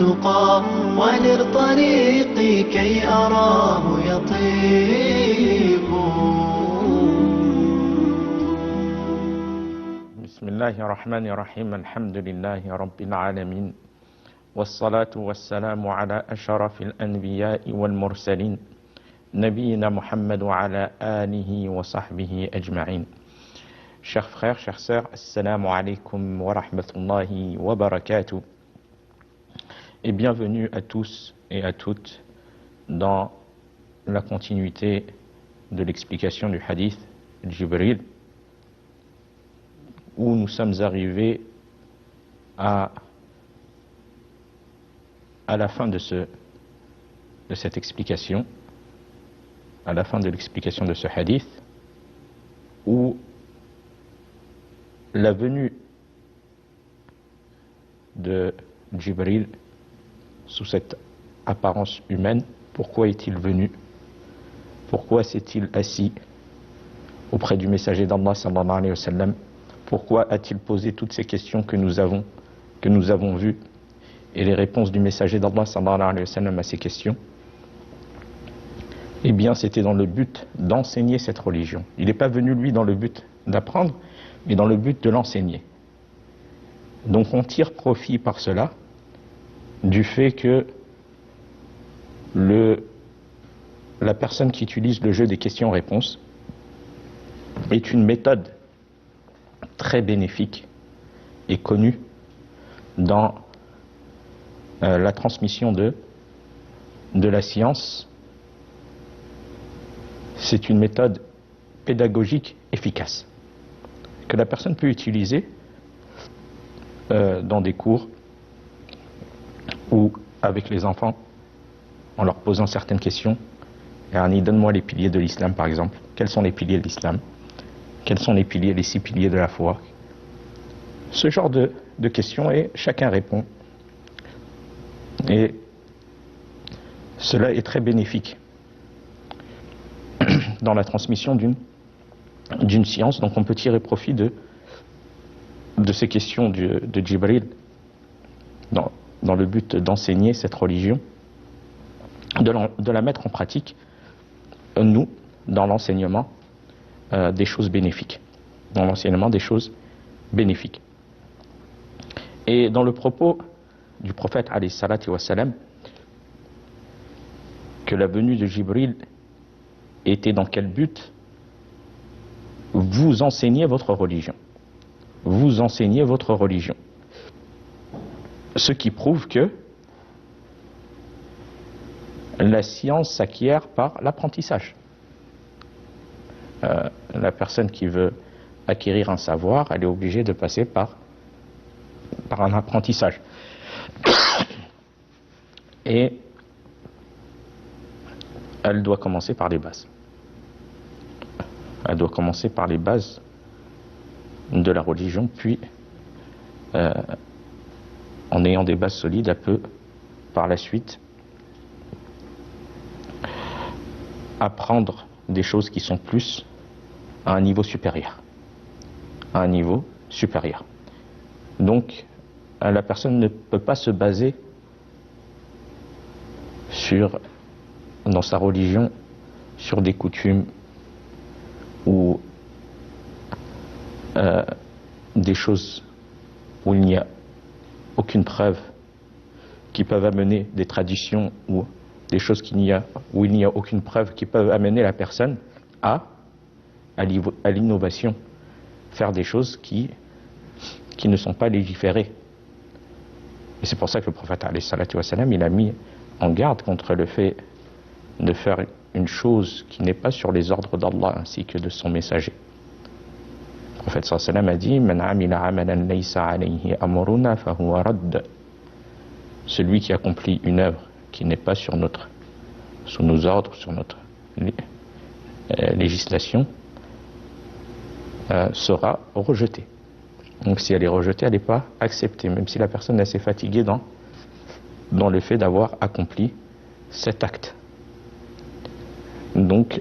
التقى ونر طريقي كي أراه يطيب. بسم الله الرحمن الرحيم. الحمد لله رب العالمين، والصلاة والسلام على أشرف الأنبياء والمرسلين نبينا محمد وعلى آله وصحبه أجمعين. Chers frères, chères sœurs, assalamu alaikum wa rahmatullahi wa barakatuh. Et bienvenue à tous et à toutes dans la continuité de l'explication du hadith de Jibril, où nous sommes arrivés à la fin de cette explication, à la fin de l'explication de ce hadith, où la venue de Jibril sous cette apparence humaine, pourquoi est-il venu? Pourquoi s'est-il assis auprès du messager d'Allah sallallahu alayhi wa sallam? Pourquoi a-t-il posé toutes ces questions que nous avons vues et les réponses du messager d'Allah sallallahu alayhi wa sallam à ces questions? Eh bien, c'était dans le but d'enseigner cette religion. Il n'est pas venu, lui, dans le but d'apprendre, mais dans le but de l'enseigner. Donc on tire profit par cela du fait que la personne qui utilise le jeu des questions-réponses est une méthode très bénéfique et connue dans la transmission de la science. C'est une méthode pédagogique efficace que la personne peut utiliser dans des cours ou avec les enfants en leur posant certaines questions. Donne-moi les piliers de l'islam, par exemple. Quels sont les piliers de l'islam? Quels sont les 6 piliers de la foi? Ce genre de questions, et chacun répond. Et cela est très bénéfique dans la transmission d'une science. Donc on peut tirer profit de ces questions de Jibril dans le but d'enseigner cette religion, de la mettre en pratique, nous, dans l'enseignement des choses bénéfiques. Dans l'enseignement des choses bénéfiques. Et dans le propos du prophète alayhi salatu wa salam, que la venue de Jibril était dans quel but? Vous enseignez votre religion. Vous enseignez votre religion. Ce qui prouve que la science s'acquiert par l'apprentissage. La personne qui veut acquérir un savoir, elle est obligée de passer par un apprentissage. Et elle doit commencer par les bases. Elle doit commencer par les bases de la religion, puis en ayant des bases solides, elle peut par la suite apprendre des choses qui sont plus à un niveau supérieur. À un niveau supérieur. Donc, la personne ne peut pas se baser dans sa religion, sur des coutumes ou des choses où il n'y a aucune preuve, qui peuvent amener des traditions, ou des choses où il n'y a aucune preuve, qui peuvent amener la personne à l'innovation, faire des choses qui ne sont pas légiférées. Et c'est pour ça que le prophète alayhi salatu wa salam, il a mis en garde contre le fait de faire une chose qui n'est pas sur les ordres d'Allah ainsi que de son messager. Le prophète sallallahu alayhi wa sallam a dit: Man amila amalan laysa alayhi amruna fahuwa radd. Celui qui accomplit une œuvre qui n'est pas sous nos ordres, sur notre législation, sera rejetée. Donc si elle est rejetée, elle n'est pas acceptée, même si la personne est assez fatiguée dans le fait d'avoir accompli cet acte. Donc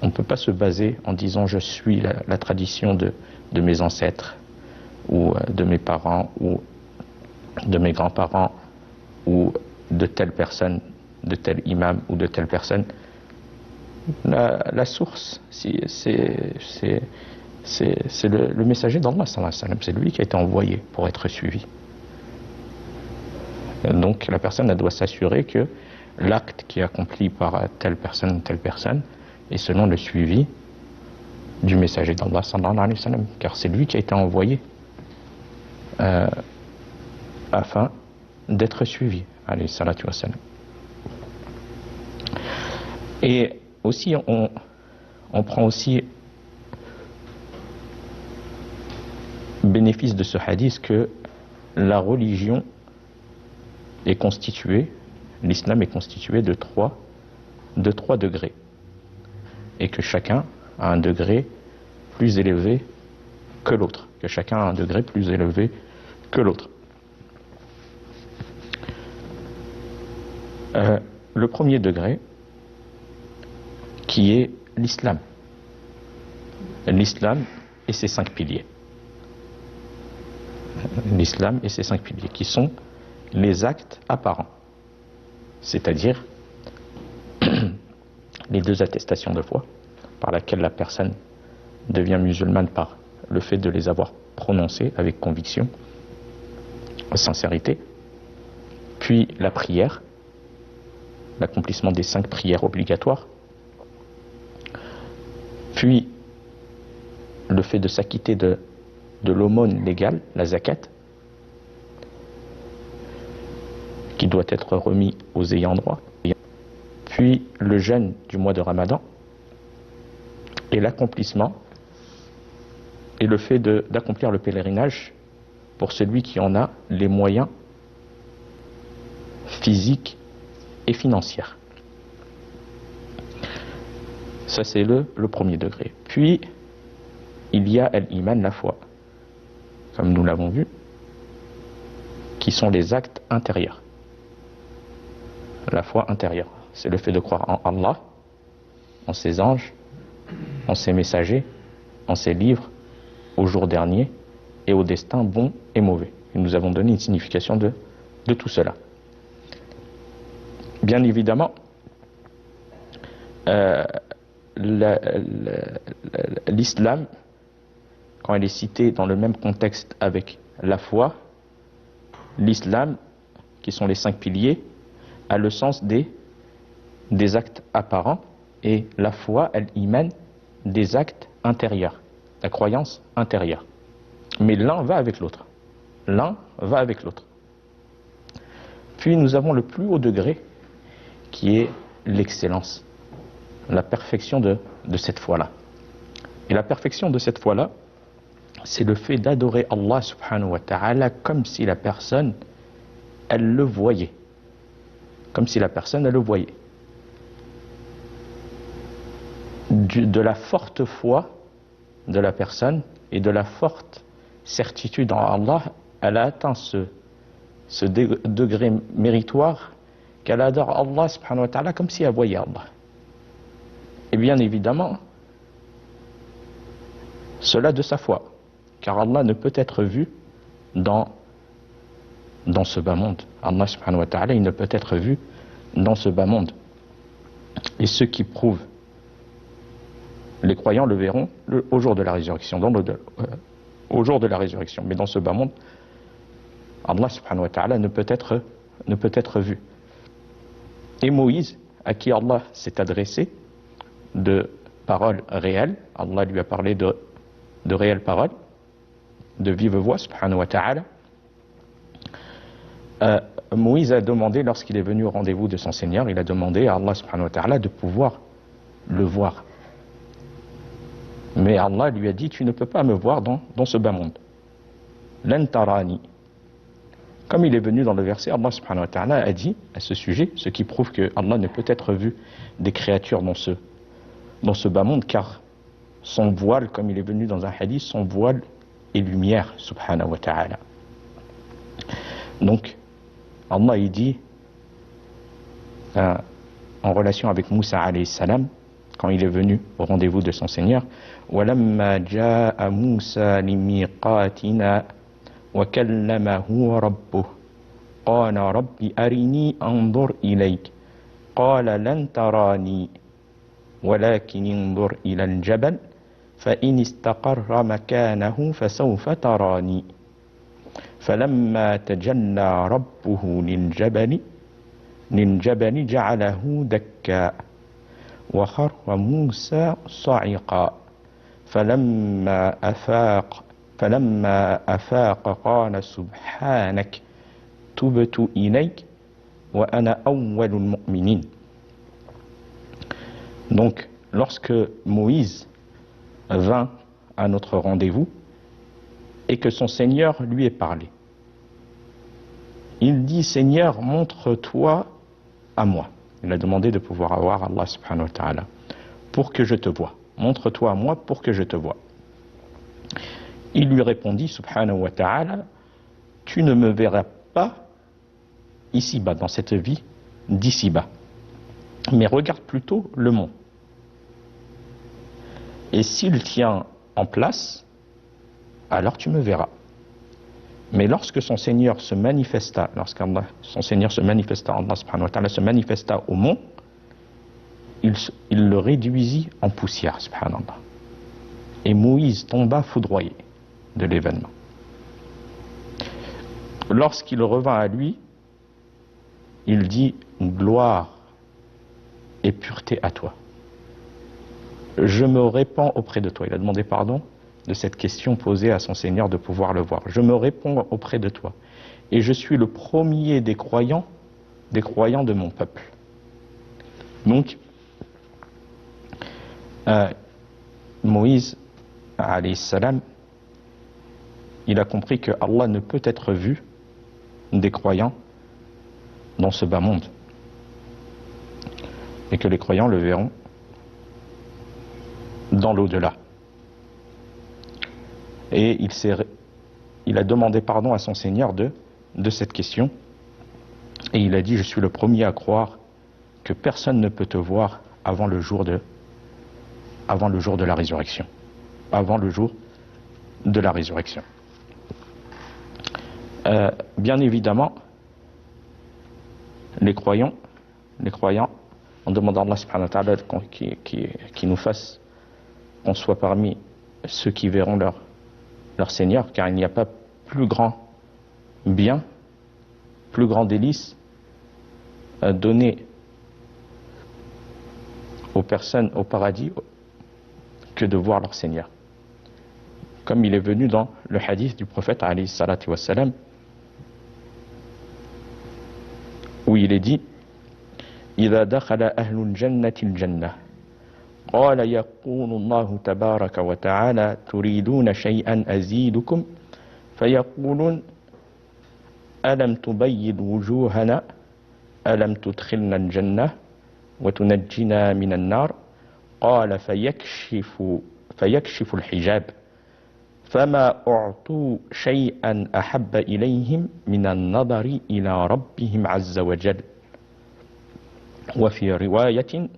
on ne peut pas se baser en disant je suis la tradition de mes ancêtres ou de mes parents ou de mes grands-parents ou de telle personne, de tel imam ou de telle personne. La source, c'est le messager d'Allah, c'est lui qui a été envoyé pour être suivi. Donc la personne, elle doit s'assurer que l'acte qui est accompli par telle personne est selon le suivi du messager d'Allah, car c'est lui qui a été envoyé afin d'être suivi, alayhi salatu wassalam. Et aussi, on prend aussi bénéfice de ce hadith que la religion est constituée, l'islam est constitué de trois degrés, et que chacun a un degré plus élevé que l'autre, le premier degré, qui est l'islam et ses 5 piliers. L'islam et ses 5 piliers, qui sont les actes apparents, c'est-à-dire les 2 attestations de foi, par laquelle la personne devient musulmane par le fait de les avoir prononcées avec conviction, sincérité, puis la prière, l'accomplissement des 5 prières obligatoires, puis le fait de s'acquitter de l'aumône légale, la zakat, qui doit être remis aux ayants droit, puis le jeûne du mois de Ramadan, et l'accomplissement et le fait d'accomplir le pèlerinage pour celui qui en a les moyens physiques et financiers. Ça, c'est le premier degré. Puis, il y a l'iman, la foi, comme nous l'avons vu, qui sont les actes intérieurs. La foi intérieure, c'est le fait de croire en Allah, en ses anges, en ses messagers, en ses livres, au jour dernier et au destin bon et mauvais. Et nous avons donné une signification de tout cela. Bien évidemment, l'islam, quand elle est citée dans le même contexte avec la foi, l'islam, qui sont les 5 piliers, a le sens des actes apparents, et la foi, elle y mène des actes intérieurs, la croyance intérieure. Mais l'un va avec l'autre. Puis nous avons le plus haut degré, qui est l'excellence, la perfection de cette foi-là. Et la perfection de cette foi-là, c'est le fait d'adorer Allah subhanahu wa ta'ala comme si la personne, elle le voyait. De la forte foi de la personne et de la forte certitude en Allah, elle a atteint ce degré méritoire qu'elle adore Allah subhanahu wa ta'ala comme si elle voyait Allah. Et bien évidemment, cela de sa foi, car Allah ne peut être vu dans ce bas monde. Allah subhanahu wa ta'ala, il ne peut être vu dans ce bas monde. Et ceux qui prouvent, les croyants le verront au jour de la résurrection, au jour de la résurrection. Mais dans ce bas monde, Allah subhanahu wa ta'ala ne peut être vu. Et Moïse, à qui Allah s'est adressé de paroles réelles, Allah lui a parlé de réelles paroles, de vive voix, subhanahu wa ta'ala. Moïse a demandé, lorsqu'il est venu au rendez-vous de son Seigneur, il a demandé à Allah subhanahu wa ta'ala de pouvoir le voir. Mais Allah lui a dit, tu ne peux pas me voir dans ce bas monde. Lan tarani. Comme il est venu dans le verset, Allah subhanahu wa ta'ala a dit à ce sujet, ce qui prouve que Allah ne peut être vu des créatures dans ce bas monde, car son voile, comme il est venu dans un hadith, son voile est lumière, subhanahu wa ta'ala. Donc, Allah il dit, en relation avec Moussa alayhi salam, quand il est venu au rendez-vous de son Seigneur, وَلَمَّا جَاءَ مُوسَى لِمِيقَاتِنَا وَكَلَّمَهُ رَبُّهُ قال رب أرني أنظر إليك قال لن تراني ولكن انظر إلى الجبل فإن استقر مكانه فسوف تراني فلما تجلى ربه للجبل جعله دكا وخر موسى صعقا فلما أفاق قال سبحانك تبت إليك وأنا أول المؤمنين. Donc, lorsque Moïse vint à notre rendez-vous et que son Seigneur lui ait parlé, il dit: Seigneur, montre-toi à moi. Il a demandé de pouvoir avoir Allah subhanahu wa ta'ala pour que je te vois. Montre-toi à moi pour que je te vois. Il lui répondit subhanahu wa ta'ala: tu ne me verras pas ici-bas, dans cette vie d'ici-bas, mais regarde plutôt le mont. Et s'il tient en place, alors tu me verras. Mais lorsque son Seigneur se manifesta, Allah subhanahu wa ta'ala se manifesta au mont, il le réduisit en poussière, subhanallah. Et Moïse tomba foudroyé de l'événement. Lorsqu'il revint à lui, il dit: gloire et pureté à toi. Je me répands auprès de toi. Il a demandé pardon de cette question posée à son Seigneur de pouvoir le voir. Je me réponds auprès de toi. Et je suis le premier des croyants de mon peuple. Donc, Moïse, alayhi salam, il a compris que Allah ne peut être vu des croyants dans ce bas monde. Et que les croyants le verront dans l'au-delà. Et il a demandé pardon à son Seigneur de cette question. Et il a dit: je suis le premier à croire que personne ne peut te voir avant le jour de la résurrection. Avant le jour de la résurrection. Bien évidemment, les croyants, en demandant à Allah subhanahu wa ta'ala qui nous fasse, qu'on soit parmi ceux qui verront leur Seigneur, car il n'y a pas plus grand bien, plus grand délice donné aux personnes au paradis que de voir leur Seigneur. Comme il est venu dans le hadith du prophète alayhi salatu wassalam, où il est dit: إذا دخل أهل الجنة الجنة قال يقول الله تبارك وتعالى تريدون شيئا أزيدكم فيقولون ألم تبيض وجوهنا ألم تدخلنا الجنة وتنجنا من النار قال فيكشف الحجاب فما أعطوا شيئا أحب إليهم من النظر إلى ربهم عز وجل وفي رواية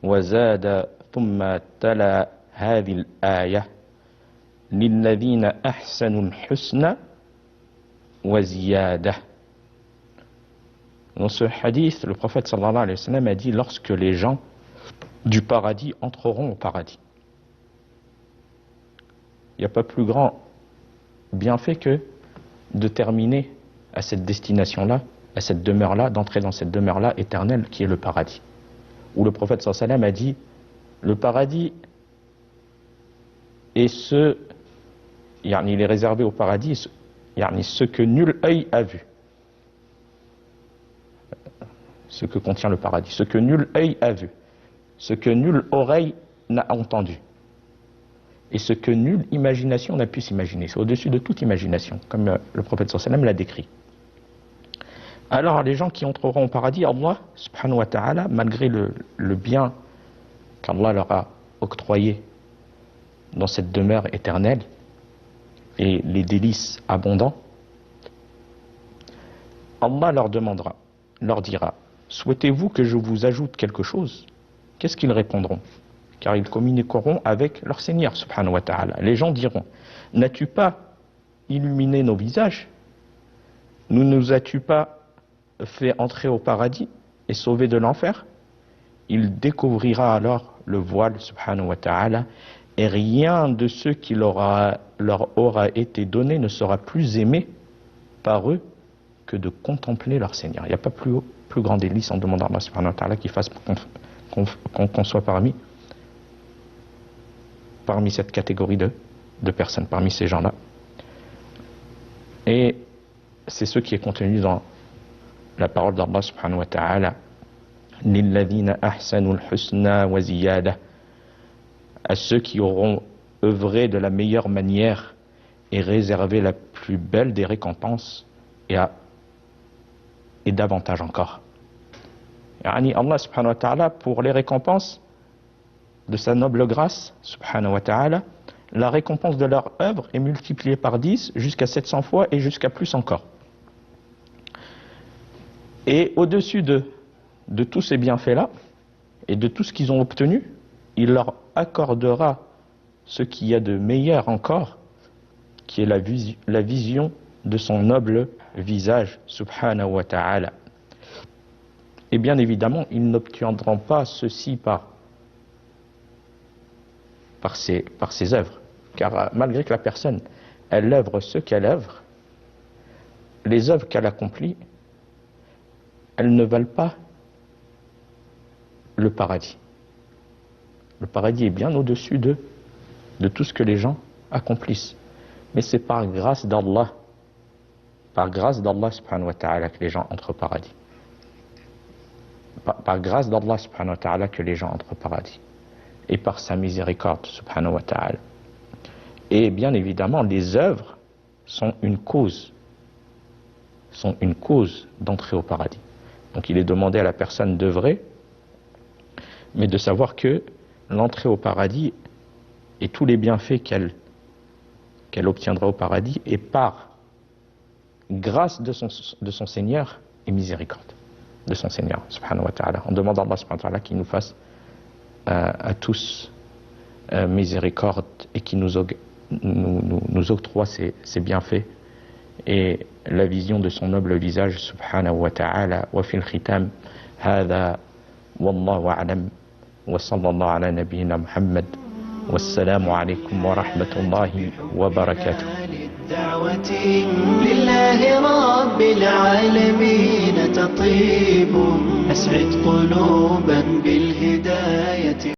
وزاد ثم تلا هذه الآية للذين أحسنوا الحسنى وزيادة. Dans ce hadith, le prophète sallallahu alayhi wa sallam a dit: lorsque les gens du paradis entreront au paradis, il n'y a pas plus grand bienfait que de terminer à cette destination-là, à cette demeure-là, d'entrer dans cette demeure-là éternelle qui est le paradis. Où le prophète sallallahu alayhi wa sallam a dit: le paradis est il est réservé au paradis, ce que nul œil a vu. Ce que contient le paradis, ce que nul œil a vu, ce que nulle oreille n'a entendu, et ce que nulle imagination n'a pu s'imaginer. C'est au-dessus de toute imagination, comme le prophète sallallahu alayhi wa sallam l'a décrit. Alors les gens qui entreront au paradis, Allah subhanahu wa ta'ala, malgré le bien qu'Allah leur a octroyé dans cette demeure éternelle et les délices abondants, Allah leur dira: souhaitez-vous que je vous ajoute quelque chose? Qu'est-ce qu'ils répondront? Car ils communiqueront avec leur Seigneur subhanahu wa ta'ala. Les gens diront: n'as-tu pas illuminé nos visages Nous nous as-tu pas fait entrer au paradis et sauver de l'enfer? Il découvrira alors le voile, subhanahu wa ta'ala, et rien de ce qui leur aura été donné ne sera plus aimé par eux que de contempler leur Seigneur. Il n'y a pas plus grand délice en demandant à Allah subhanahu wa ta'ala qu'il fasse qu'on soit parmi cette catégorie de personnes, parmi ces gens-là. Et c'est ce qui est contenu dans la parole d'Allah subhanahu wa ta'ala. لِلَّذِينَ أَحْسَنُوا الْحُسْنَى وَزِيَادَةً, à ceux qui auront œuvré de la meilleure manière et réservé la plus belle des récompenses et davantage encore. Yani Allah subhanahu wa ta'ala, pour les récompenses de sa noble grâce subhanahu wa ta'ala, la récompense de leur œuvre est multipliée par 10 jusqu'à 700 fois et jusqu'à plus encore. Et au-dessus de tous ces bienfaits-là et de tout ce qu'ils ont obtenu, il leur accordera ce qu'il y a de meilleur encore, qui est la vision de son noble visage, subhanahu wa ta'ala. Et bien évidemment, ils n'obtiendront pas ceci par ses œuvres. Car malgré que la personne, elle œuvre ce qu'elle œuvre, les œuvres qu'elle accomplit, elles ne valent pas le paradis. Le paradis est bien au-dessus de tout ce que les gens accomplissent. Mais c'est par grâce d'Allah subhanahu wa ta'ala que les gens entrent au paradis. Par grâce d'Allah subhanahu wa ta'ala que les gens entrent au paradis. Et par sa miséricorde subhanahu wa ta'ala. Et bien évidemment, les œuvres sont une cause d'entrer au paradis. Donc il est demandé à la personne d'œuvrer, mais de savoir que l'entrée au paradis et tous les bienfaits qu'elle obtiendra au paradis est par grâce de son Seigneur et miséricorde de son Seigneur subhanahu wa ta'ala. On demande à Allah subhanahu wa ta'ala qu'il nous fasse à tous miséricorde et qu'il nous octroie ses bienfaits et la vision de son noble visage subhanahu wa ta'ala. Wa fil khitam hadha wallahu a'lam wa sallallahu ala nabiyyina Muhammad wassalamu alaykum wa rahmatullahi wa barakatuh. لله رب العالمين تطيب أسعد قلوبا بالهداية.